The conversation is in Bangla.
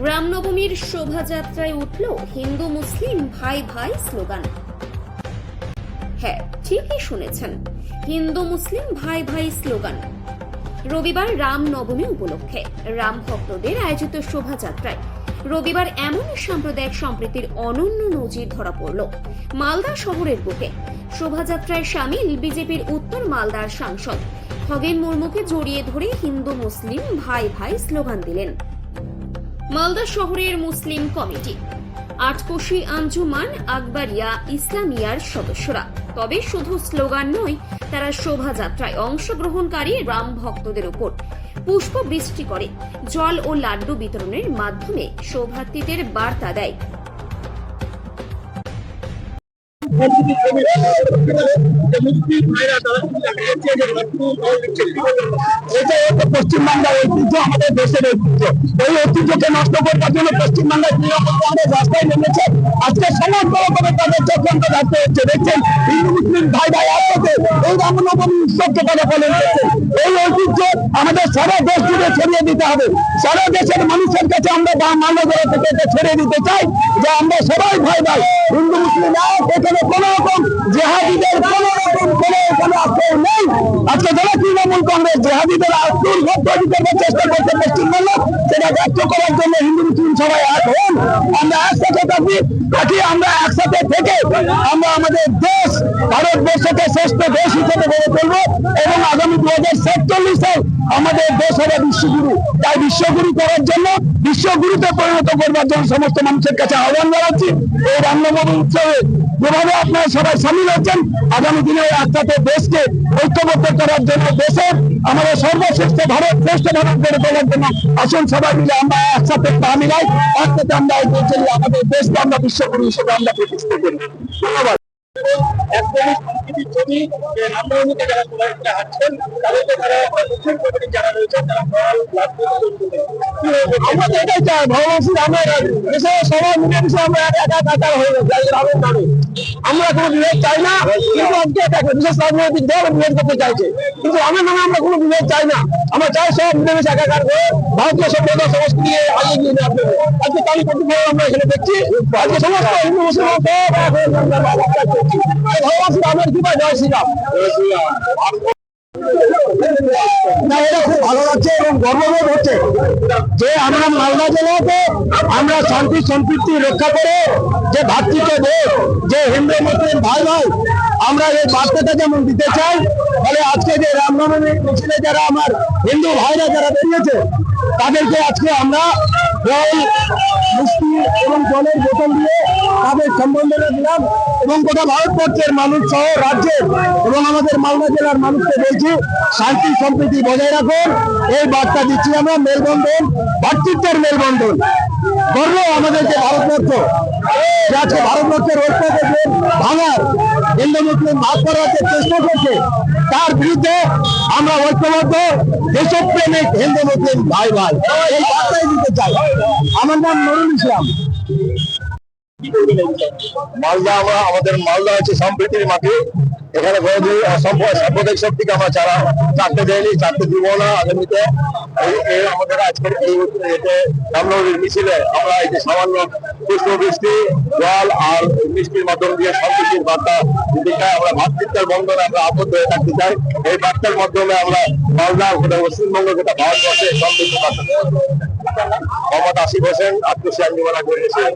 রামনবমীর শোভাযাত্রায় উঠল হিন্দু মুসলিম ভাই ভাই স্লোগান। হ্যাঁ, ঠিকই শুনেছেন, হিন্দু মুসলিম ভাই ভাই স্লোগান। রবিবার রামনবমী উপলক্ষে রাম ভক্তদের আয়োজিত শোভাযাত্রায় রবিবার এমন সাম্প্রদায়িক সম্প্রীতির অনন্য নজির ধরা পড়ল মালদা শহরের বুকে। শোভাযাত্রায় সামিল বিজেপির উত্তর মালদার সাংসদ খগেন মুর্মুকে জড়িয়ে ধরে হিন্দু মুসলিম ভাই ভাই স্লোগান দিলেন মালদা শহরের মুসলিম কমিটি, আটকোশি আঞ্জুমান আকবরিয়া ইসলামিয়ার সদস্যরা। তবে শুধু স্লোগান নয়, তারা শোভাযাত্রায় অংশগ্রহণকারী রাম ভক্তদের উপর পুষ্প বৃষ্টি করে জল ও লাড্ডু বিতরণের মাধ্যমে সৌভাতৃত্বের বার্তা দেয়। পশ্চিমবাংলার ঐতিহ্য, আমাদের দেশের ঐতিহ্য, ওই ঐতিহ্যকে নষ্ট করবার জন্য পশ্চিমবাংলার রাস্তায় নেমেছে। আজকে সমস্ত রকমের তাদের চক্রান্ত রাখতে হচ্ছে। দেখছেন হিন্দু মুসলিম ভাই ভাই একসাথে এই রামনবমী উৎসবকে তারা পালন করছে। এই ঐতিহ্য আমাদের সারা দেশ জুড়ে ছড়িয়ে দিতে হবে। সারা দেশের মানুষের কাছে আমরা মালদা জেলা থেকে এটা ছড়িয়ে দিতে চাই যে আমরা সবাই ভাই ভাই, হিন্দু মুসলিম এক। এখানে কোন রকম জেহাদিদের কোন রকম কোনো আশ্রয় নেই। আজকে যারা তৃণমূল কংগ্রেস জেহাদিদের চেষ্টা করছে পশ্চিমবঙ্গ, সেটা ব্যক্ত করার জন্য হিন্দু মুসলিম সবাই এক হন। আমরা একসাথে থাকি, আমরা একসাথে থেকে আমরা আমাদের দেশ ভারতবর্ষকে শ্রেষ্ঠ দেশ হিসেবে গড়ে তুলবো এবং আগামী 2047 সাল আমাদের দেশ হবে বিশ্বগুরু। তাই বিশ্বগুরু করার জন্য, বিশ্বগুরুতে পরিণত করবার জন্য সমস্ত মানুষের কাছে আহ্বান জানাচ্ছি। এই রামনবমী উৎসবে যেভাবে আপনারা সবাই সামিল হচ্ছেন, আগামী দিনে একসাথে দেশকে ঐক্যবদ্ধ করার জন্য, দেশের আমাদের সর্বশ্রেষ্ঠ ভারত, শ্রেষ্ঠ ভারত গড়ে তোলার জন্য আসুন সবাই মিলে আমরা একসাথে পা মিলাই, একসাথে আমরা আমাদের দেশকে আমরা বিশ্বগুরু হিসেবে আমরা প্রতিষ্ঠা করি। ধন্যবাদ। আমরা এটাই চাই, ভগবান আমরা দেশের সবাই মিলেমিশে আমরা একাকার হয়ে গেছি। আমরা কোনো বিভেদ চাই না, কিন্তু আজকে দেখো বিশেষ রাজনৈতিক দল বিভেদ করতে চাইছে, কিন্তু আমার নামে আমরা কোনো বিভেদ চাই না। আমরা চাই সব মিলেমিশে একাকার করে ভারতীয় সভ্যতা সংস্কৃতি আগিয়ে নিয়ে যাওয়ার জন্য। আজকে তারই প্রতিফলন আমরা এখানে দেখছি। আজকে সমস্ত হিন্দু মুসলমান ভগবান শ্রীরামের কৃপায় জয় শ্রীরাম। এটা খুব ভালো লাগছে এবং গর্ববোধ হচ্ছে যে আমরা মালদা জেলাতে আমরা শান্তি সম্প্রীতি রক্ষা করে যে ভাতৃত্ব দেশ, যে হিন্দু মুসলিম ভাই ভাই, আমরা এই বার্তাটা যেমন দিতে চাই। ফলে আজকে যে রামনবমী মিছিলে যারা আমার হিন্দু ভাইরা যারা বেরিয়েছে, তাদেরকে আজকে আমরা জল, মিষ্টি এবং জলের বোতল দিয়ে তাদের সম্বর্ধনা দিলাম এবং গোটা ভারতবর্ষের মানুষ সহ রাজ্যের এবং আমাদের মালদা জেলার মানুষকে বলছি শান্তি সম্প্রীতি বজায় রাখুন। এই বার্তা দিচ্ছি আমরা। মেলবন্ধন, ভাতৃত্বের মেলবন্ধন। গর্ব আমাদের যে ভারতবর্ষ, যে আজকে ভারতবর্ষের ঐক্যকে ভাঙার, হিন্দু মুসলিম ভাগ করার যে চেষ্টা করছে, তার বিরুদ্ধে আমরা ঐক্যবদ্ধ দেশপ্রেমিক হিন্দু মুসলিম ভাই ভাই, এই বার্তাই দিতে চাই। আমার নাম নুরুল ইসলাম। মালদা, আমাদের মালদা হচ্ছে সম্প্রীতির মাটি। এখানে সাম্প্রদায়িক শক্তিকে আমরা চারটে দেয়নি, চারটে দিব না আগামীতে। আমাদের আজকের এই রামনবমীর মিছিলে আমরা এই যে সামান্য পুষ্পবৃষ্টি, জল আর মিষ্টির মাধ্যম দিয়ে সম্প্রীতির বার্তা দিতে চাই। আমরা ভাতৃত্বের বন্ধনে আমরা আবদ্ধ হয়ে থাকতে চাই। এই বার্তার মাধ্যমে আমরা মালদা, গোটা পশ্চিমবঙ্গ, গোটা ভারতবর্ষে সম্প্রীতি বার্তা। মোহাম্মদ আসিফ হোসেন, আটকোশি আঞ্জুমান আকবরিয়া।